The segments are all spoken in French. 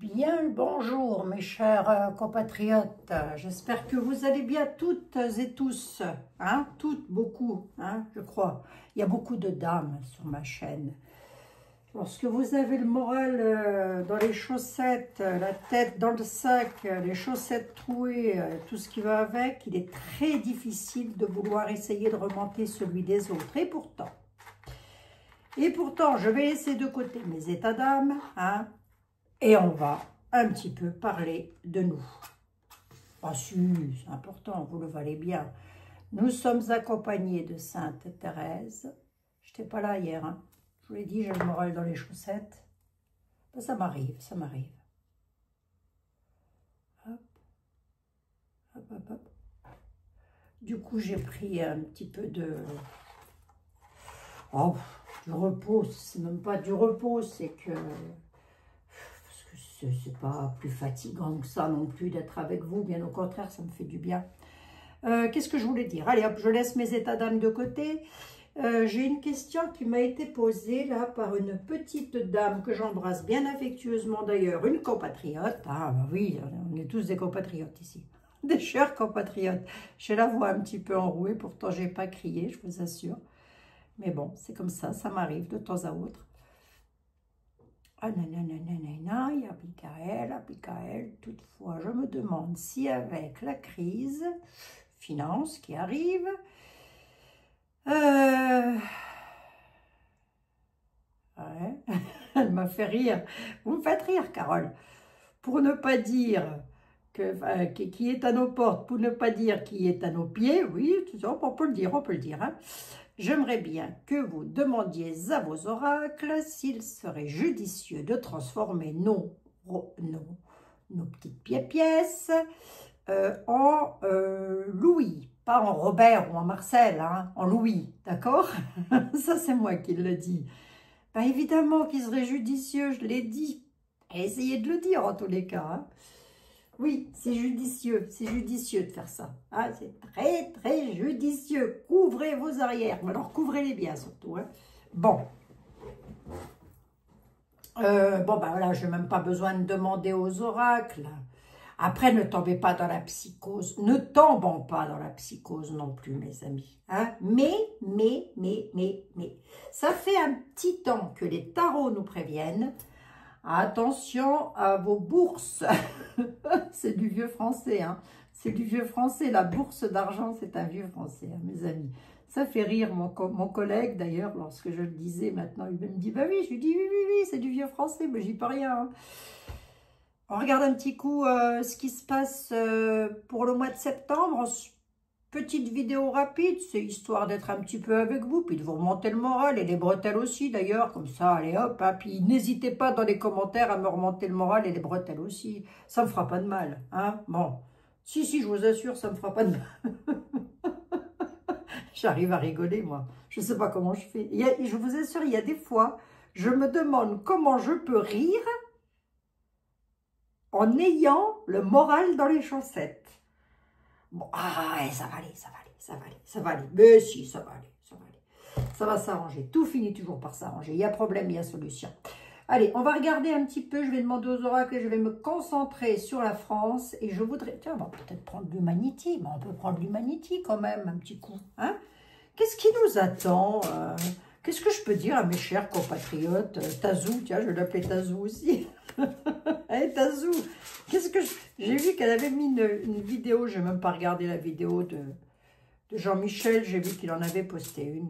Bien le bonjour mes chers compatriotes, j'espère que vous allez bien toutes et tous, hein, toutes, beaucoup, hein, je crois. Il y a beaucoup de dames sur ma chaîne. Lorsque vous avez le moral dans les chaussettes, la tête dans le sac, les chaussettes trouées, tout ce qui va avec, il est très difficile de vouloir essayer de remonter celui des autres. Et pourtant, je vais laisser de côté mes états d'âme, hein, et on va un petit peu parler de nous. Ah si, c'est important, vous le valez bien. Nous sommes accompagnés de Sainte Thérèse. Je n'étais pas là hier, hein. Je vous l'ai dit, j'ai le moral dans les chaussettes. Ben, ça m'arrive, ça m'arrive. Hop, hop, hop, hop. Du coup, j'ai pris un petit peu de... Oh, du repos, c'est même pas du repos, c'est que... C'est pas plus fatigant que ça non plus d'être avec vous, bien au contraire, ça me fait du bien. Qu'est-ce que je voulais dire? Allez hop, je laisse mes états d'âme de côté. J'ai une question qui m'a été posée là par une petite dame que j'embrasse bien affectueusement d'ailleurs, une compatriote. Ah bah oui, on est tous des compatriotes ici, des chers compatriotes. J'ai la voix un petit peu enrouée, pourtant j'ai pas crié, je vous assure. Mais bon, c'est comme ça m'arrive de temps à autre. Ah nanana, il y a Abigail, toutefois, je me demande si avec la crise finance qui arrive, ouais, elle m'a fait rire. Vous me faites rire, Carole. Pour ne pas dire qui est à nos portes, pour ne pas dire qui est à nos pieds, oui, tout ça, on peut le dire, hein. J'aimerais bien que vous demandiez à vos oracles s'il serait judicieux de transformer nos petites pièces en Louis, pas en Robert ou en Marcel, hein, en Louis, d'accord? Ça, c'est moi qui le dis. Ben, évidemment qu'il serait judicieux, je l'ai dit. Essayez de le dire en tous les cas, hein. Oui, c'est judicieux de faire ça. Ah, c'est très, très judicieux. Couvrez vos arrières, mais alors couvrez-les bien surtout, hein. Bon. Bon, ben voilà, je n'ai même pas besoin de demander aux oracles. Après, ne tombez pas dans la psychose. Ne tombons pas dans la psychose non plus, mes amis. Hein? Mais. Ça fait un petit temps que les tarots nous préviennent. Attention à vos bourses. C'est du vieux français, hein. C'est du vieux français. La bourse d'argent, c'est un vieux français, hein, mes amis. Ça fait rire mon collègue, d'ailleurs, lorsque je le disais, maintenant, il me dit, bah oui, je lui dis, oui, c'est du vieux français, mais j'y peux rien, hein. On regarde un petit coup ce qui se passe pour le mois de septembre. Petite vidéo rapide, c'est histoire d'être un petit peu avec vous, puis de vous remonter le moral, et les bretelles aussi d'ailleurs, comme ça, allez hop, hein, puis n'hésitez pas dans les commentaires à me remonter le moral et les bretelles aussi, ça me fera pas de mal, hein, bon, si, je vous assure, ça me fera pas de mal, j'arrive à rigoler moi, je sais pas comment je fais, je vous assure, il y a des fois, je me demande comment je peux rire en ayant le moral dans les chaussettes. Bon, ah ouais, ça va aller. Mais si, ça va aller. Ça va s'arranger. Tout finit toujours par s'arranger. Il y a problème, il y a solution. Allez, on va regarder un petit peu. Je vais demander aux oracles et je vais me concentrer sur la France. Et je voudrais... Tiens, on va peut-être prendre l'humanité. Mais on peut prendre l'humanité quand même, un petit coup. Hein? Qu'est-ce qui nous attend Qu'est-ce que je peux dire à mes chers compatriotes? Tazou, tiens, je vais l'appeler Tazou aussi. Hey, Tazou, qu'est-ce que j'ai vu qu'elle avait mis une vidéo, je n'ai même pas regardé la vidéo de Jean-Michel, j'ai vu qu'il en avait posté une.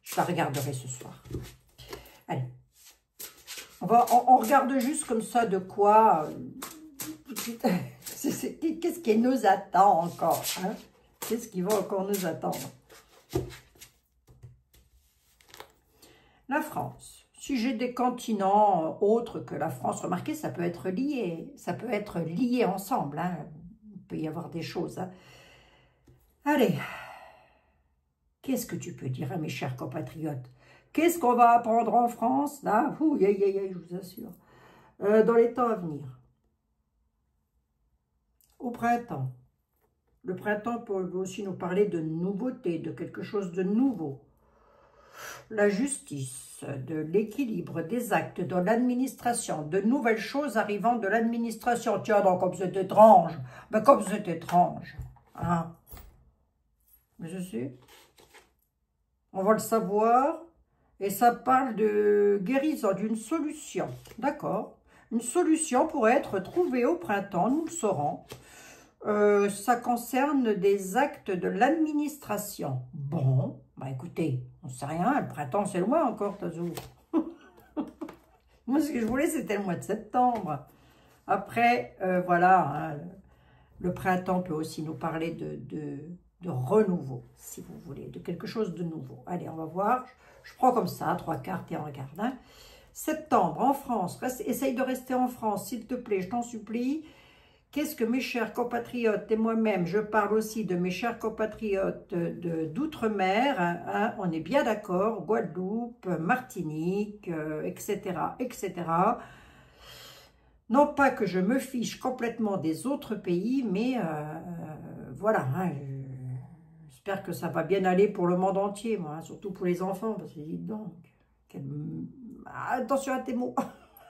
Je la regarderai ce soir. Allez, on regarde juste comme ça de quoi... Qu'est-ce qui nous attend encore, hein? Qu'est-ce qui va encore nous attendre? La France. Si j'ai des continents autres que la France, remarquez, ça peut être lié ensemble, hein. Il peut y avoir des choses, hein. Allez, qu'est-ce que tu peux dire à mes chers compatriotes? Qu'est-ce qu'on va apprendre en France, là? Ouh, je vous assure. Dans les temps à venir. Au printemps. Le printemps peut aussi nous parler de nouveauté, de quelque chose de nouveau. La justice, de l'équilibre des actes dans l'administration, de nouvelles choses arrivant de l'administration. Tiens donc, comme c'est étrange. Mais comme c'est étrange. Hein? Mais je sais. On va le savoir. Et ça parle de guérison, d'une solution. D'accord. Une solution pourrait être trouvée au printemps, nous le saurons. Ça concerne des actes de l'administration. Bon, bah écoutez, on ne sait rien, le printemps c'est loin encore, Tazou. Moi ce que je voulais c'était le mois de septembre. Après, voilà, hein, le printemps peut aussi nous parler de renouveau, si vous voulez, de quelque chose de nouveau. Allez, on va voir, je prends comme ça, 3 cartes et on regarde. Hein. Septembre, en France, essaye de rester en France, s'il te plaît, je t'en supplie. Qu'est-ce que mes chers compatriotes et moi-même, je parle aussi de mes chers compatriotes d'outre-mer, hein, on est bien d'accord, Guadeloupe, Martinique, etc., etc. Non pas que je me fiche complètement des autres pays, mais voilà, hein, j'espère que ça va bien aller pour le monde entier, moi, hein, surtout pour les enfants, parce que dites donc, attention à tes mots,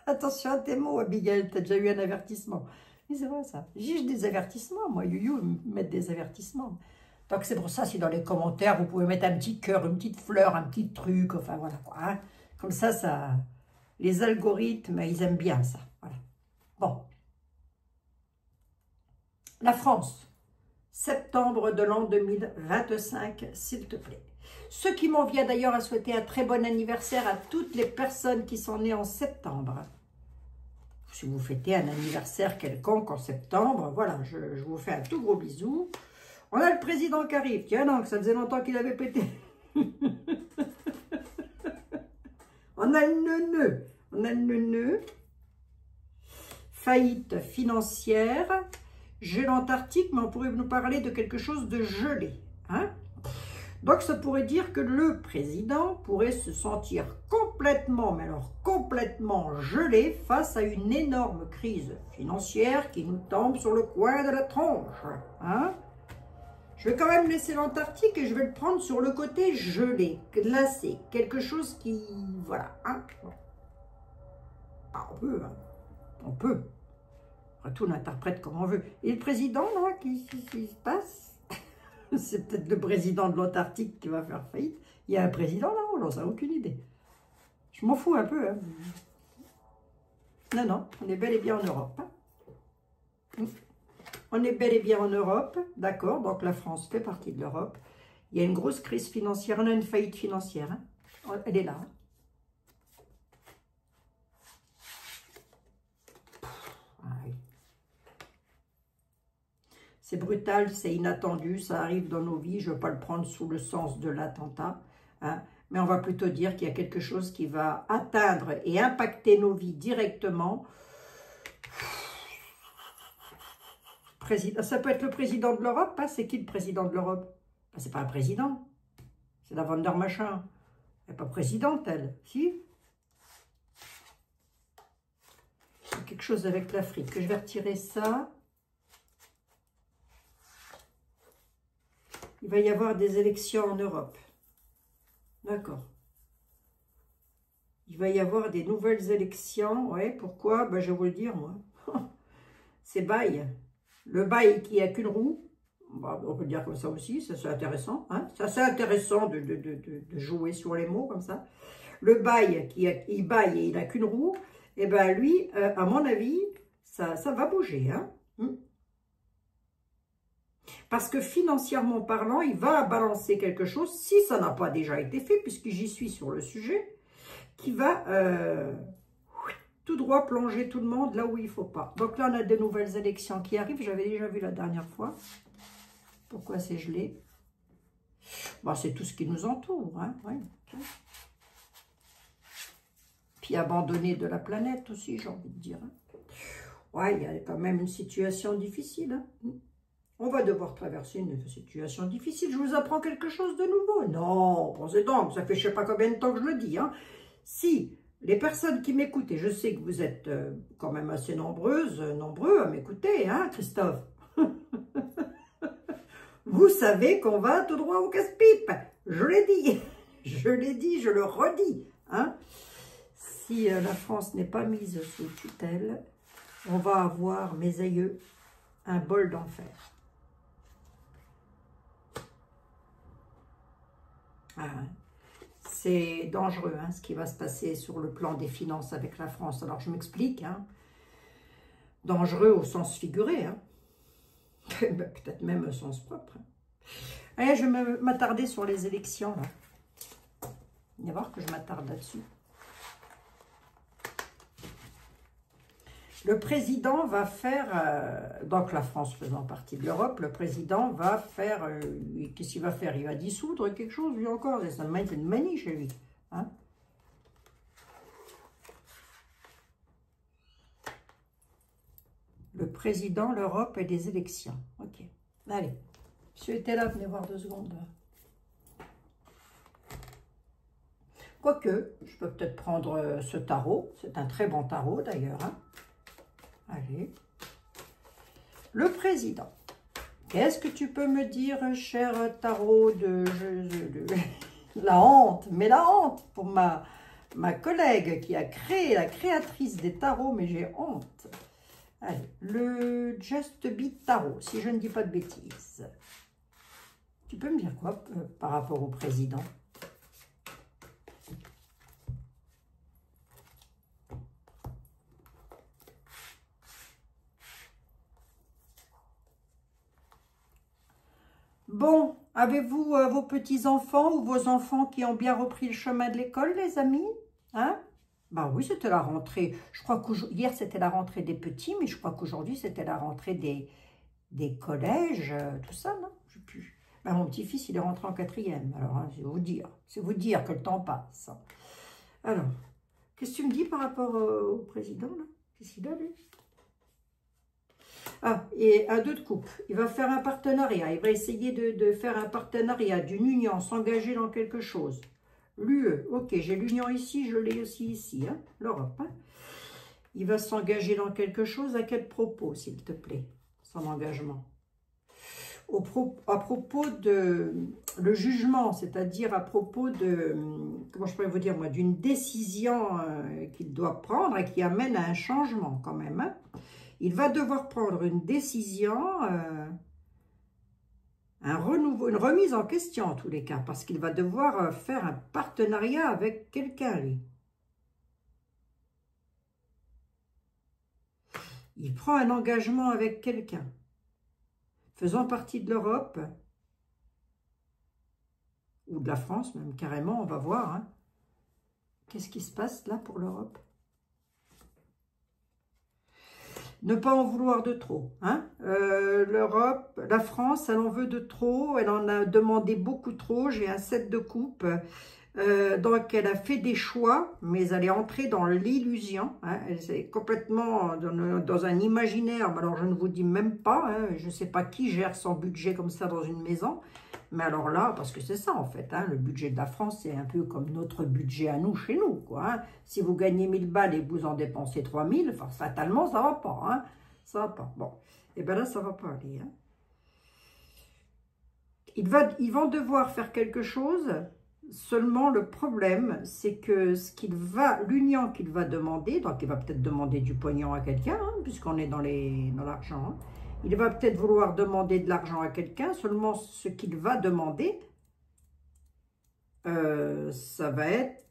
attention à tes mots, Abigail, t'as déjà eu un avertissement. Mais c'est vrai ça. J'ai des avertissements, moi, Youyou, mettre des avertissements. Donc c'est pour ça, si dans les commentaires, vous pouvez mettre un petit cœur, une petite fleur, un petit truc, enfin voilà quoi. Hein. Comme ça, les algorithmes, ils aiment bien ça. Voilà. Bon. La France, septembre de l'an 2025, s'il te plaît. Ce qui m'en vient d'ailleurs à souhaiter un très bon anniversaire à toutes les personnes qui sont nées en septembre. Si vous fêtez un anniversaire quelconque en septembre, voilà, je vous fais un tout gros bisou. On a le président qui arrive. Tiens donc, ça faisait longtemps qu'il avait pété. On a le neuneu. Faillite financière. Gel antarctique, mais on pourrait nous parler de quelque chose de gelé. Hein? Donc, ça pourrait dire que le président pourrait se sentir complètement, mais alors complètement gelé face à une énorme crise financière qui nous tombe sur le coin de la tronche. Hein? Je vais quand même laisser l'Antarctique et je vais le prendre sur le côté gelé, glacé, quelque chose qui... Voilà. Hein? Bon. Ah, on peut, hein? On peut. Après tout, on interprète comme on veut. Et le président, là, qu'est-ce qui se passe? C'est peut-être le président de l'Antarctique qui va faire faillite. Il y a un président là-haut, j'en ai aucune idée. Je m'en fous un peu. Hein. Non, non, on est bel et bien en Europe. Hein. On est bel et bien en Europe, d'accord. Donc la France fait partie de l'Europe. Il y a une grosse crise financière, on a une faillite financière. Hein. Elle est là. C'est brutal, c'est inattendu, ça arrive dans nos vies. Je ne veux pas le prendre sous le sens de l'attentat, hein, mais on va plutôt dire qu'il y a quelque chose qui va atteindre et impacter nos vies directement. Ça peut être le président de l'Europe, hein. C'est qui le président de l'Europe? Ben, c'est pas un président, c'est la von der Machin. Elle n'est pas présidente, elle, si? C'est quelque chose avec l'Afrique. Je vais retirer ça. Il va y avoir des élections en Europe. D'accord. Il va y avoir des nouvelles élections. Ouais, pourquoi? Ben, je vais vous le dire, moi. C'est bail. Le bail qui n'a qu'une roue. Ben, on peut le dire comme ça aussi. Ça, c'est intéressant. Hein, ça, c'est intéressant de jouer sur les mots comme ça. Le bail, il baille et il n'a qu'une roue. Et bien, lui, à mon avis, ça va bouger. Hein. Parce que financièrement parlant, il va balancer quelque chose, si ça n'a pas déjà été fait, puisque j'y suis sur le sujet, qui va tout droit plonger tout le monde là où il ne faut pas. Donc là, on a de nouvelles élections qui arrivent. J'avais déjà vu la dernière fois. Pourquoi c'est gelé? Bon, c'est tout ce qui nous entoure. Hein, ouais, okay. Puis abandonné de la planète aussi, j'ai envie de dire. Hein. Ouais, il y a quand même une situation difficile. Hein. On va devoir traverser une situation difficile. Je vous apprends quelque chose de nouveau. Non, pensez donc, ça fait je ne sais pas combien de temps que je le dis. Hein. Si les personnes qui m'écoutent, et je sais que vous êtes quand même assez nombreux à m'écouter, hein, Christophe. Vous savez qu'on va tout droit au casse-pipe. Je l'ai dit. Je l'ai dit, je le redis. Hein. Si la France n'est pas mise sous tutelle, on va avoir, mes aïeux, un bol d'enfer. Ah, c'est dangereux hein, ce qui va se passer sur le plan des finances avec la France. Alors je m'explique, hein. Dangereux au sens figuré, hein. Peut-être même au sens propre. Hein. Allez, je vais m'attarder sur les élections. Là. Il va y voir que je m'attarde là-dessus. Le président va faire, donc la France faisant partie de l'Europe, le président va faire, qu'est-ce qu'il va faire? Il va dissoudre quelque chose, lui encore, c'est une manie chez lui. Hein. Le président, l'Europe et les élections. Ok, allez. Monsieur était là, venez voir 2 secondes. Quoique, je peux peut-être prendre ce tarot, c'est un très bon tarot d'ailleurs, hein. Allez. Le président. Qu'est-ce que tu peux me dire, cher tarot, de la honte, mais la honte pour ma collègue qui a créé, la créatrice des tarots, mais j'ai honte. Allez, le Just Beat Tarot, si je ne dis pas de bêtises. Tu peux me dire quoi par rapport au président ? Bon, avez-vous vos petits-enfants ou vos enfants qui ont bien repris le chemin de l'école, les amis? Hein? Bah oui, c'était la rentrée. Je crois qu'hier, c'était la rentrée des petits, mais je crois qu'aujourd'hui, c'était la rentrée des collèges, tout ça, non? Je sais plus. Ben, mon petit-fils, il est rentré en 4e. Alors, hein, c'est vous dire que le temps passe. Alors, qu'est-ce que tu me dis par rapport au président, là? Qu'est-ce qu'il a, lui? Ah, et un 2 de coupe. Il va faire un partenariat. Il va essayer de faire un partenariat, d'une union, s'engager dans quelque chose. L'UE, ok, j'ai l'union ici, je l'ai aussi ici, hein, l'Europe. Hein. Il va s'engager dans quelque chose. À quel propos, s'il te plaît, son engagement? À propos de le jugement, c'est-à-dire à propos de, comment je pourrais vous dire moi, d'une décision qu'il doit prendre et qui amène à un changement quand même. Hein. Il va devoir prendre une décision, un renouveau, une remise en question en tous les cas, parce qu'il va devoir faire un partenariat avec quelqu'un, lui. Il prend un engagement avec quelqu'un, faisant partie de l'Europe, ou de la France même carrément, on va voir. Hein. Qu'est-ce qui se passe là pour l'Europe? Ne pas en vouloir de trop. Hein. L'Europe, la France, elle en veut de trop. Elle en a demandé beaucoup trop. J'ai un 7 de coupe. Donc, elle a fait des choix, mais elle est entrée dans l'illusion. Hein. Elle est complètement dans un imaginaire. Alors, je ne vous dis même pas. Hein. Je ne sais pas qui gère son budget comme ça dans une maison. Mais alors là, parce que c'est ça en fait, hein, le budget de la France, c'est un peu comme notre budget à nous, chez nous. Quoi, hein. Si vous gagnez 1000 balles et vous en dépensez 3000, fatalement, ça ne va pas. Hein, ça va pas. Bon, et bien là, ça ne va pas aller. Hein. Ils vont devoir faire quelque chose, seulement le problème, c'est que l'union qu'il va demander, donc il va peut-être demander du pognon à quelqu'un, hein, puisqu'on est dans l'argent, hein. Il va peut-être vouloir demander de l'argent à quelqu'un, seulement ce qu'il va demander, ça va être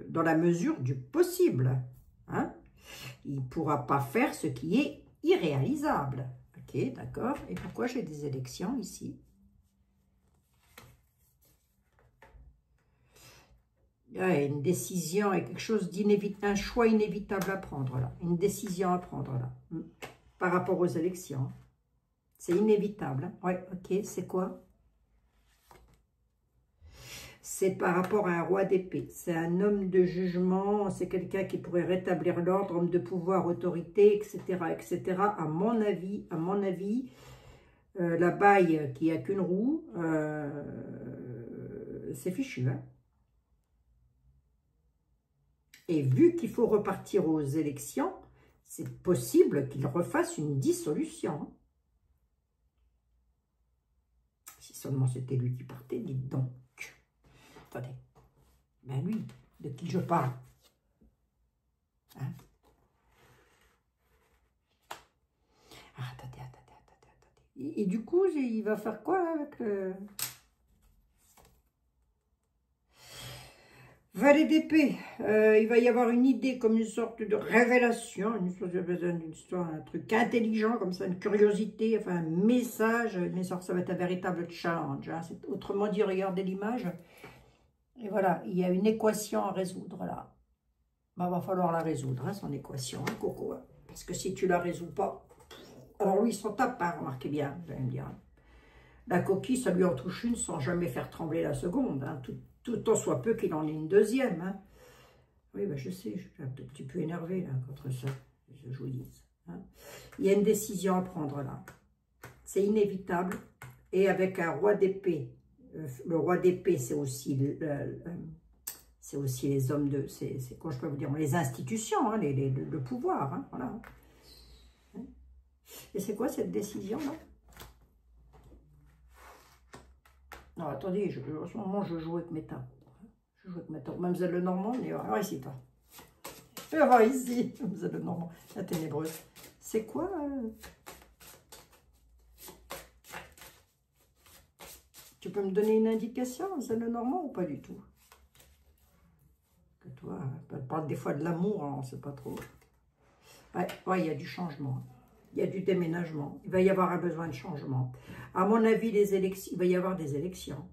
dans la mesure du possible. Hein? Il ne pourra pas faire ce qui est irréalisable. Ok, d'accord. Et pourquoi j'ai des élections ici? Il y a une décision et quelque chose d'inévitable, un choix inévitable à prendre là. Une décision à prendre là. Par rapport aux élections. C'est inévitable. Hein? Oui, ok, c'est quoi? C'est par rapport à un roi d'épée. C'est un homme de jugement, c'est quelqu'un qui pourrait rétablir l'ordre, homme de pouvoir, autorité, etc., etc. À mon avis, la baille qui a qu'une roue, c'est fichu. Hein? Et vu qu'il faut repartir aux élections, c'est possible qu'il refasse une dissolution. Si seulement c'était lui qui partait, dites donc. Attendez. Ben lui, de qui je parle. Hein? Ah, attendez. Et du coup, il va faire quoi là, avec le... Valet d'épée, il va y avoir une idée comme une sorte de révélation, une histoire, un truc intelligent comme ça, une curiosité, enfin un message, mais ça va être un véritable challenge. Hein. Autrement dit, regardez l'image, et voilà, il y a une équation à résoudre là. Ben, va falloir la résoudre, hein, son équation, hein, Coco. Hein. Parce que si tu la résous pas, alors lui, il s'en tape, hein, remarquez bien, vous allez me dire. La coquille, ça lui en touche une sans jamais faire trembler la seconde, hein, tout en soit peu qu'il en ait une deuxième. Hein. Oui, ben je sais, je suis un petit peu énervée là, contre ça, je vous dis. Hein. Il y a une décision à prendre là. C'est inévitable. Et avec un roi d'épée, le roi d'épée, c'est aussi, les hommes de... C'est quoi je peux vous dire, les institutions, hein, le pouvoir. Hein, voilà. Et c'est quoi cette décision-là? Non, attendez, en ce moment, je joue avec mes tas. Je joue avec mes tas. Mademoiselle Lenormand, on est ici, toi. Je vais voir ici, Mademoiselle Lenormand, la ténébreuse. C'est quoi Tu peux me donner une indication, Mademoiselle Lenormand, ou pas du tout? Que toi, elle parle des fois de l'amour, on ne sait pas trop. Ouais, il y a du changement. Il y a du déménagement. Il va y avoir un besoin de changement. À mon avis, les élections, il va y avoir des élections.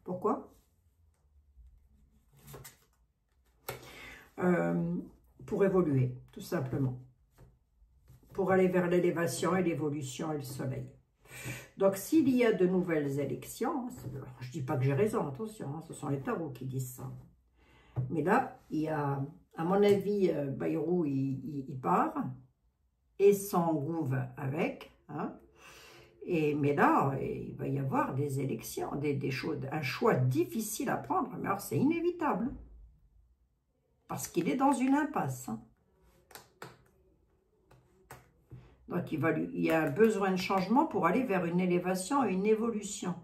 Pourquoi? Pour évoluer, tout simplement. Pour aller vers l'élévation et l'évolution et le soleil. Donc, s'il y a de nouvelles élections, je ne dis pas que j'ai raison, attention, hein, ce sont les tarots qui disent ça. Mais là, il y a, à mon avis, Bayrou, il part, et son gouve avec, hein, mais là, il va y avoir des élections, des choses, un choix difficile à prendre, mais alors c'est inévitable, parce qu'il est dans une impasse. Hein. Donc, il y a un besoin de changement pour aller vers une élévation et une évolution.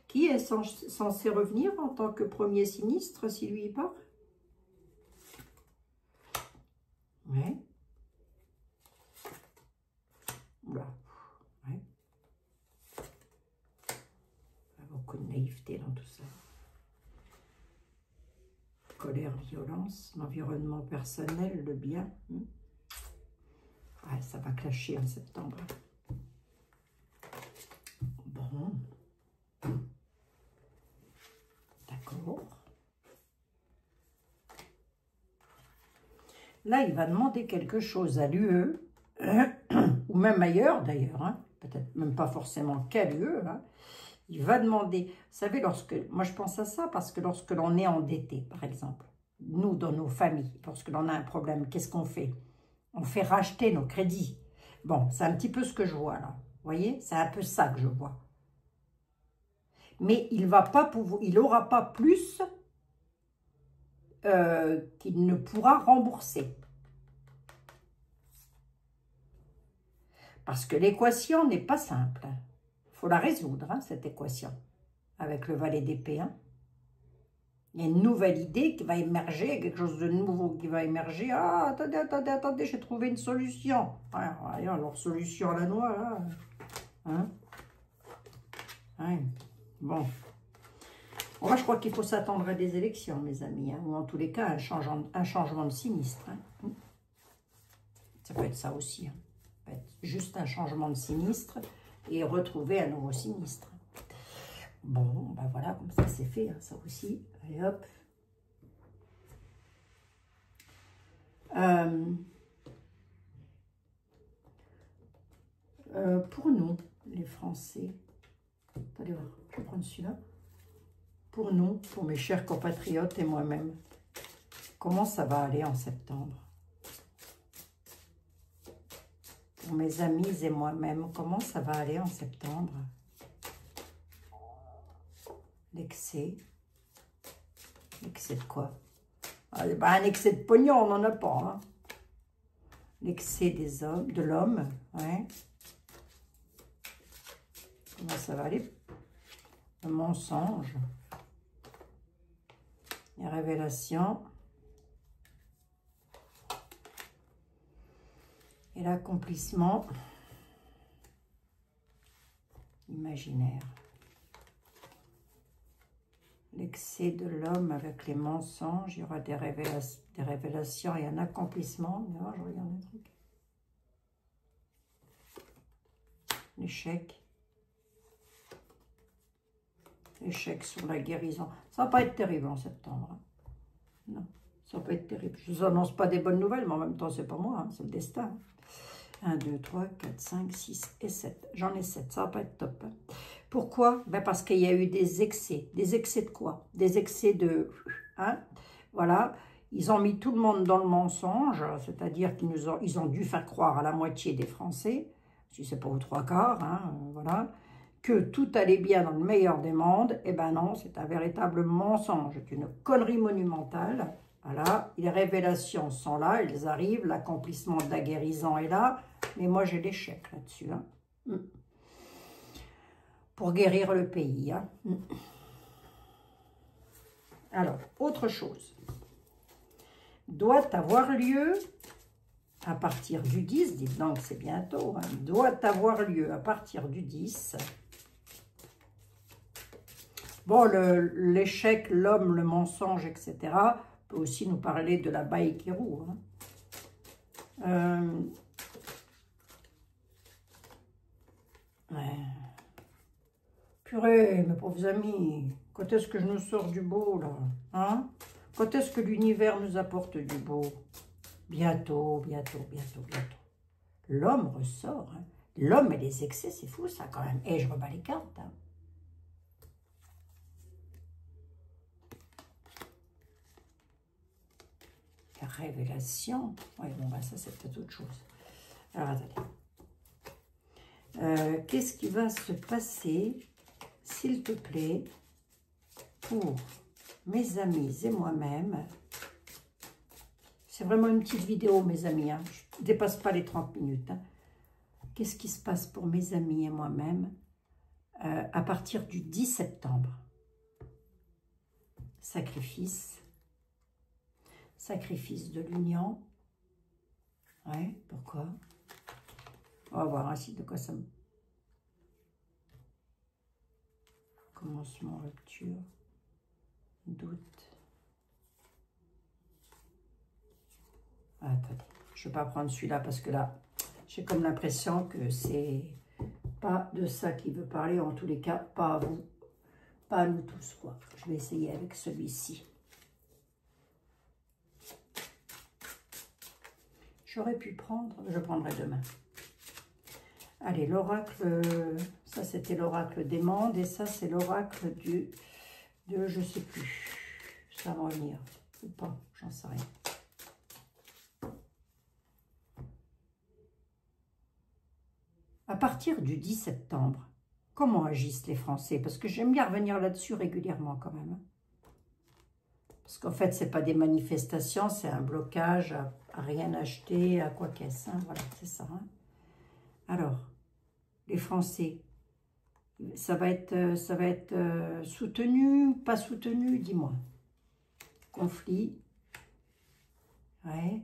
Qui est censé revenir en tant que premier sinistre, si lui il part? Oui. Voilà. Ouais. Beaucoup de naïveté dans tout ça. Colère, violence, l'environnement personnel, le bien. Ouais, ça va clasher en septembre. Bon. D'accord. Là, il va demander quelque chose à l'UE, ou même ailleurs d'ailleurs, hein, peut-être même pas forcément qu'à l'UE. Hein. Il va demander, vous savez, moi je pense à ça parce que lorsque l'on est endetté, par exemple, nous dans nos familles, lorsque l'on a un problème, qu'est-ce qu'on fait? On fait racheter nos crédits. Bon, c'est un petit peu ce que je vois là. Vous voyez, c'est un peu ça que je vois. Mais il va pas pouvoir, il n'aura pas plus qu'il ne pourra rembourser. Parce que l'équation n'est pas simple. Il faut la résoudre, hein, cette équation, avec le valet d'épée. Hein. Il y a une nouvelle idée qui va émerger, quelque chose de nouveau qui va émerger. Ah, attendez, j'ai trouvé une solution. Ouais, alors, solution à la noix, là. Hein? Ouais. Bon. Moi, je crois qu'il faut s'attendre à des élections, mes amis. Hein, ou en tous les cas, un changement de sinistre. Hein. Ça peut être ça aussi. Hein. Ça peut être juste un changement de sinistre et retrouver un nouveau sinistre. Bon, ben voilà, comme ça c'est fait, hein, ça aussi. Allez hop. Pour nous, les Français, allez voir, je vais prendre celui-là. Pour nous, pour mes chers compatriotes et moi-même, comment ça va aller en septembre? Pour mes amis et moi-même, comment ça va aller en septembre? L'excès. L'excès de quoi? Ah, ben, un excès de pognon, on n'en a pas. Hein. l'excès des hommes, de l'homme, ouais. Comment ça va aller? Le mensonge, les révélations et l'accomplissement imaginaire. L'excès de l'homme avec les mensonges, il y aura des révélations et un accomplissement. Non, je regarde un truc. L'échec. Échec sur la guérison. Ça va pas être terrible en septembre. Hein. Non, ça va pas être terrible. Je ne vous annonce pas des bonnes nouvelles, mais en même temps, c'est pas moi, hein, c'est le destin. 1, 2, 3, 4, 5, 6 et 7. J'en ai 7, ça va pas être top. Hein. Pourquoi? Ben parce qu'il y a eu des excès. Des excès de quoi? Des excès de... Hein, voilà. Ils ont mis tout le monde dans le mensonge, c'est-à-dire qu'ils ont dû faire croire à la moitié des Français, si c'est pas aux 3/4, hein, voilà, que tout allait bien dans le meilleur des mondes. Eh ben non, c'est un véritable mensonge, c'est une connerie monumentale. Voilà, les révélations sont là, elles arrivent, l'accomplissement de la guérison est là, mais moi j'ai l'échec là-dessus. Hein. Pour guérir le pays. Hein. Alors, autre chose. Doit avoir lieu à partir du 10, dites donc c'est bientôt, hein, doit avoir lieu à partir du 10. Bon, l'échec, l'homme, le mensonge, etc., peut aussi nous parler de la Baïkirou. Hein. Ouais. Purée, mes pauvres amis, quand est-ce que je nous sors du beau, là, hein? Quand est-ce que l'univers nous apporte du beau? Bientôt, bientôt, bientôt, bientôt. L'homme ressort. Hein. L'homme et les excès, c'est fou, ça, quand même. Et je rebats les cartes. Hein. La révélation. Oui, bon, bah, ça, c'est peut-être autre chose. Alors, attendez. Qu'est-ce qui va se passer, s'il te plaît, pour mes amis et moi-même? C'est vraiment une petite vidéo, mes amis. Hein. Je ne dépasse pas les 30 minutes. Hein. Qu'est-ce qui se passe pour mes amis et moi-même à partir du 10 septembre? Sacrifice. Sacrifice de l'union. Ouais, pourquoi? On va voir ainsi de quoi ça me... Commencement, rupture, doute. Attendez, je ne vais pas prendre celui-là parce que là, j'ai comme l'impression que c'est pas de ça qu'il veut parler. En tous les cas, pas à vous, pas à nous tous, quoi. Je vais essayer avec celui-ci. J'aurais pu prendre, je prendrai demain. Allez, l'oracle, ça c'était l'oracle des mondes et ça c'est l'oracle de je sais plus. Ça va revenir ou pas, j'en sais rien. À partir du 10 septembre, comment agissent les Français? Parce que j'aime bien revenir là-dessus régulièrement quand même. Parce qu'en fait, ce n'est pas des manifestations, c'est un blocage à rien acheter, à quoi qu'est-ce. Hein, voilà, c'est ça. Hein. Alors, les Français, ça va être soutenu, pas soutenu, dis-moi. Conflit. Ouais.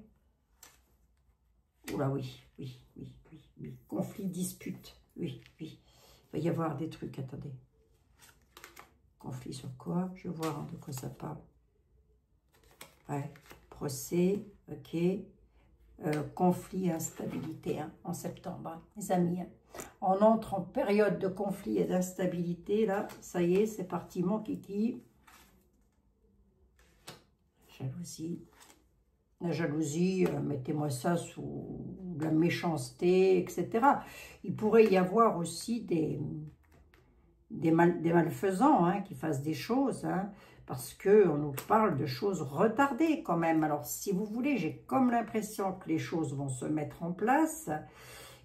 Oula, oui. Conflit, dispute. Oui. Il va y avoir des trucs, attendez. Conflit sur quoi? Je vais voir de quoi ça parle. Ouais. Procès, ok. Conflit, instabilité, hein, en septembre, hein, les amis. Hein. On entre en période de conflit et d'instabilité, là, ça y est, c'est parti, mon kiki. Jalousie. La jalousie, mettez-moi ça sous la méchanceté, etc. Il pourrait y avoir aussi des malfaisants hein, qui fassent des choses, hein, parce qu'on nous parle de choses retardées quand même. Alors, si vous voulez, j'ai comme l'impression que les choses vont se mettre en place,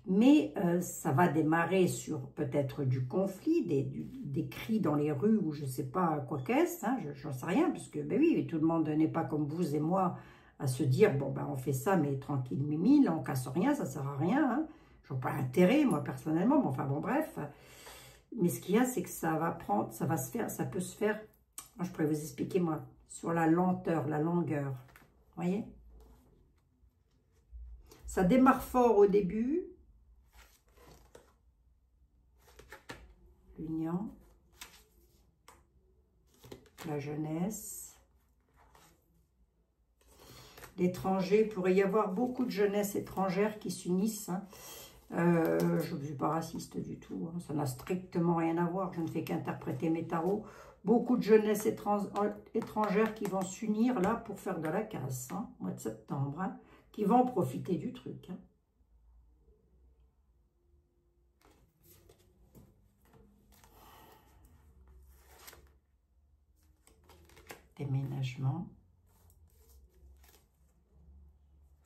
mais ça va démarrer sur peut-être du conflit, des cris dans les rues ou je ne sais pas quoi qu'est-ce, hein, j'en sais rien, parce que ben oui, tout le monde n'est pas comme vous et moi à se dire, bon, ben, on fait ça, mais tranquille, mimi, là, on casse rien, ça sert à rien. Hein. Je n'ai pas intérêt, moi, personnellement, mais enfin, bon, bref. Mais ce qu'il y a, c'est que ça va prendre, ça va se faire, ça peut se faire, moi, je pourrais vous expliquer, moi, sur la lenteur, la longueur. Vous voyez? Ça démarre fort au début. L'union. La jeunesse. L'étranger, il pourrait y avoir beaucoup de jeunesse étrangère qui s'unissent. Hein. Je ne suis pas raciste du tout, hein. Ça n'a strictement rien à voir, je ne fais qu'interpréter mes tarots. Beaucoup de jeunesse étrangère qui vont s'unir là pour faire de la casse, hein, au mois de septembre, hein, qui vont profiter du truc. Hein. Déménagement,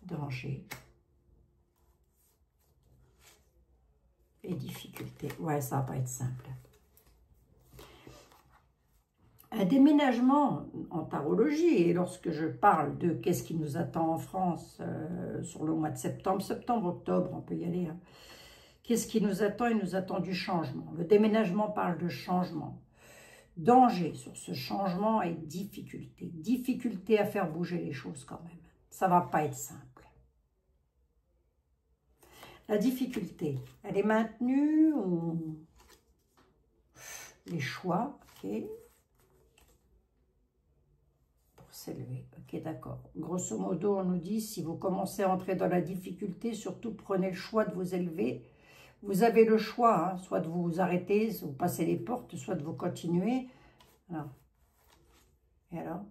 danger et difficulté. Ouais, ça va pas être simple. Un déménagement en tarologie, et lorsque je parle de qu'est-ce qui nous attend en France sur le mois de septembre, octobre, on peut y aller. Hein. Qu'est-ce qui nous attend? Il nous attend du changement. Le déménagement parle de changement. Danger sur ce changement et difficulté. Difficulté à faire bouger les choses quand même. Ça va pas être simple. La difficulté, elle est maintenue ou les choix, ok. Pour s'élever, ok, d'accord. Grosso modo, on nous dit, si vous commencez à entrer dans la difficulté, surtout prenez le choix de vous élever. Vous avez le choix, hein, soit de vous arrêter, vous passez les portes, soit de vous continuer. Alors, et alors,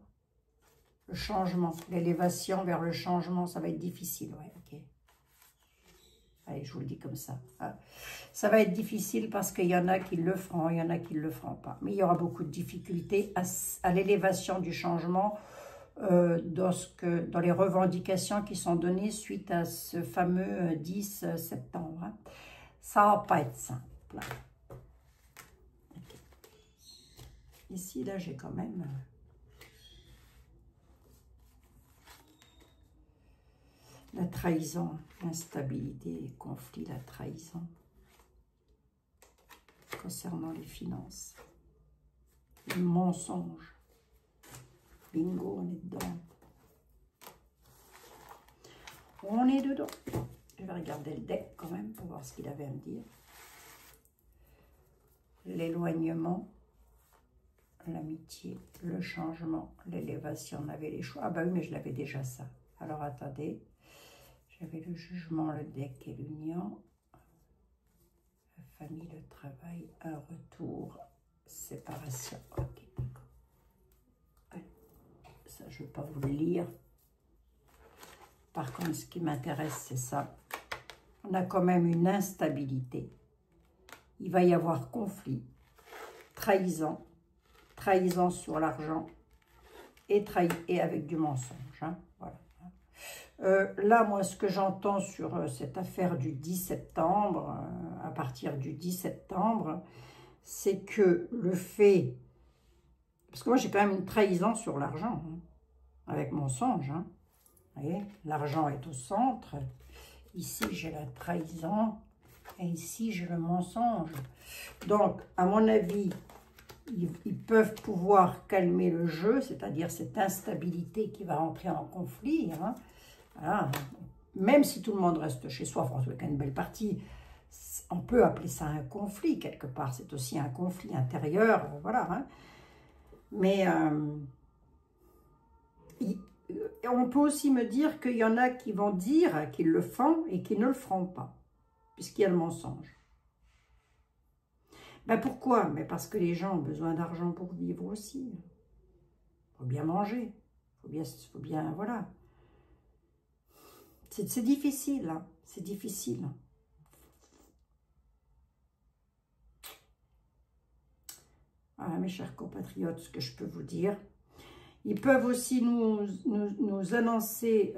le changement, l'élévation vers le changement, ça va être difficile, ouais, ok. Allez, je vous le dis comme ça. Hein. Ça va être difficile parce qu'il y en a qui le feront, il y en a qui ne le feront pas. Mais il y aura beaucoup de difficultés à l'élévation du changement dans les revendications qui sont données suite à ce fameux 10 septembre. Hein. Ça ne va pas être simple. Okay. Ici, là, j'ai quand même... la trahison, l'instabilité, conflit, la trahison. Concernant les finances. Le mensonge. Bingo, on est dedans. On est dedans. Je vais regarder le deck quand même pour voir ce qu'il avait à me dire. L'éloignement, l'amitié, le changement, l'élévation. On avait les choix. Ah bah oui, mais je l'avais déjà ça. Alors attendez. J'avais le jugement, le deck et l'union. La famille, le travail, un retour, séparation. Ok, d'accord. Ça, je ne vais pas vous le lire. Par contre, ce qui m'intéresse, c'est ça. On a quand même une instabilité. Il va y avoir conflit, trahison, trahison sur l'argent et avec du mensonge. Hein, voilà. Là, moi, ce que j'entends sur cette affaire du 10 septembre, à partir du 10 septembre, c'est que le fait... Parce que moi, j'ai quand même une trahison sur l'argent, hein, avec mensonge. Hein. Vous voyez, l'argent est au centre. Ici, j'ai la trahison. Et ici, j'ai le mensonge. Donc, à mon avis, ils peuvent pouvoir calmer le jeu, c'est-à-dire cette instabilité qui va entrer en conflit, hein. Voilà. Même si tout le monde reste chez soi, François, avec une belle partie, on peut appeler ça un conflit quelque part. C'est aussi un conflit intérieur, voilà. Hein. Mais on peut aussi me dire qu'il y en a qui vont dire qu'ils le font et qui ne le feront pas, puisqu'il y a le mensonge. Ben pourquoi? Mais parce que les gens ont besoin d'argent pour vivre aussi. Il faut bien manger, il faut bien, voilà. C'est difficile, hein. C'est difficile. Voilà, mes chers compatriotes, ce que je peux vous dire. Ils peuvent aussi nous annoncer,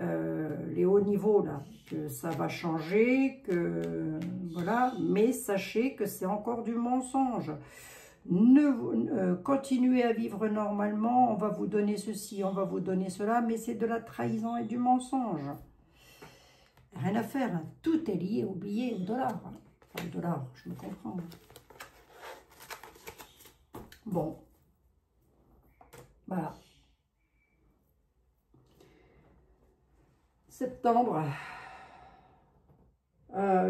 les hauts niveaux, là, que ça va changer, que voilà, mais sachez que c'est encore du mensonge. Continuez à vivre normalement, on va vous donner ceci, on va vous donner cela, mais c'est de la trahison et du mensonge. Rien à faire, hein. Tout est lié au billet, au dollar. Hein. Enfin, au dollar, je me comprends. Bon. Voilà. Septembre.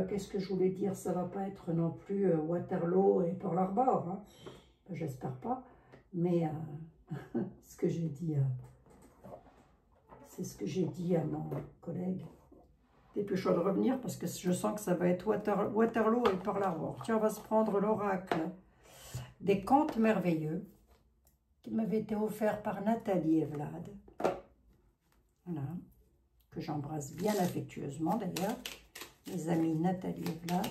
Qu'est-ce que je voulais dire? Ça va pas être non plus Waterloo et Pearl Harbor. Hein. J'espère pas. Mais ce que j'ai dit, c'est ce que j'ai dit à mon collègue. Dépêche-toi de revenir parce que je sens que ça va être Waterloo et Pearl Harbor. Tiens, on va se prendre l'oracle des contes merveilleux qui m'avait été offert par Nathalie et Vlad. Voilà. Que j'embrasse bien affectueusement d'ailleurs. Mes amis Nathalie et Vlad.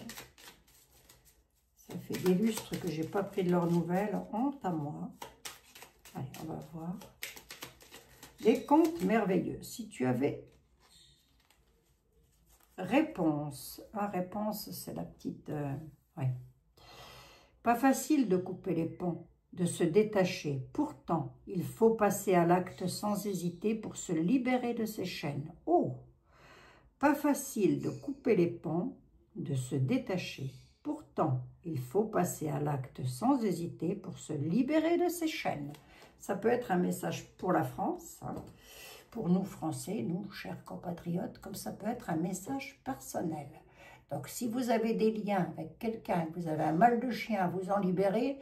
Ça fait des lustres que j'ai pas pris de leurs nouvelles. Honte à moi. Allez, on va voir. Les contes merveilleux. Si tu avais réponse. Réponse, c'est la petite... ouais. Pas facile de couper les ponts, de se détacher. Pourtant, il faut passer à l'acte sans hésiter pour se libérer de ces chaînes. Oh! Pas facile de couper les ponts, de se détacher. Pourtant, il faut passer à l'acte sans hésiter pour se libérer de ces chaînes. Ça peut être un message pour la France, hein, pour nous Français, nous, chers compatriotes, comme ça peut être un message personnel. Donc, si vous avez des liens avec quelqu'un, que vous avez un mal de chien à vous en libérer,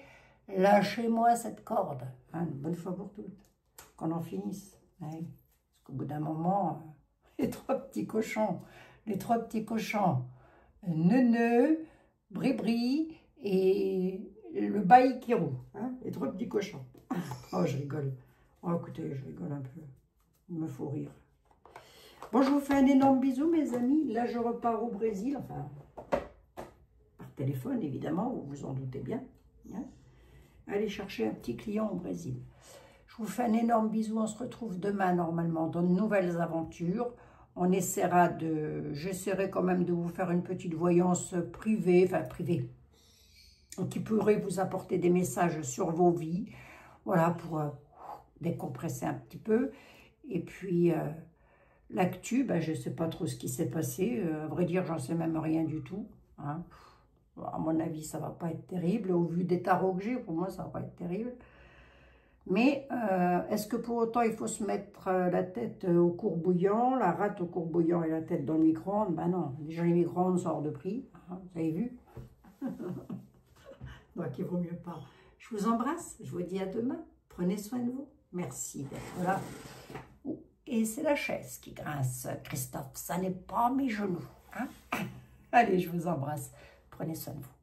lâchez-moi cette corde, hein, une bonne fois pour toutes, qu'on en finisse. Hein, parce qu'au bout d'un moment... les trois petits cochons, Neuneu, Bri-Bri et le bail qui roule, hein, les trois petits cochons. Oh, je rigole. Oh, écoutez, je rigole un peu. Il me faut rire. Bon, je vous fais un énorme bisou, mes amis. Là, je repars au Brésil, enfin, par téléphone, évidemment, vous vous en doutez bien. Hein. Allez chercher un petit client au Brésil. Je vous fais un énorme bisou. On se retrouve demain, normalement, dans de nouvelles aventures. On essaiera de... J'essaierai quand même de vous faire une petite voyance privée, enfin privée, qui pourrait vous apporter des messages sur vos vies. Voilà, pour décompresser un petit peu. Et puis, l'actu, ben, je ne sais pas trop ce qui s'est passé. À vrai dire, j'en sais même rien du tout. Hein. À mon avis, ça ne va pas être terrible. Au vu des tarots que j'ai, pour moi, ça ne va pas être terrible. Mais est-ce que pour autant il faut se mettre la tête au courbouillant, la rate au courbouillant et la tête dans le micro-ondes? Ben non, déjà les micro-ondes sont hors de prix, hein, vous avez vu. Donc il vaut mieux pas. Je vous embrasse, je vous dis à demain, prenez soin de vous. Merci d'être là. Et c'est la chaise qui grince, Christophe, ça n'est pas mes genoux. Hein. Allez, je vous embrasse, prenez soin de vous.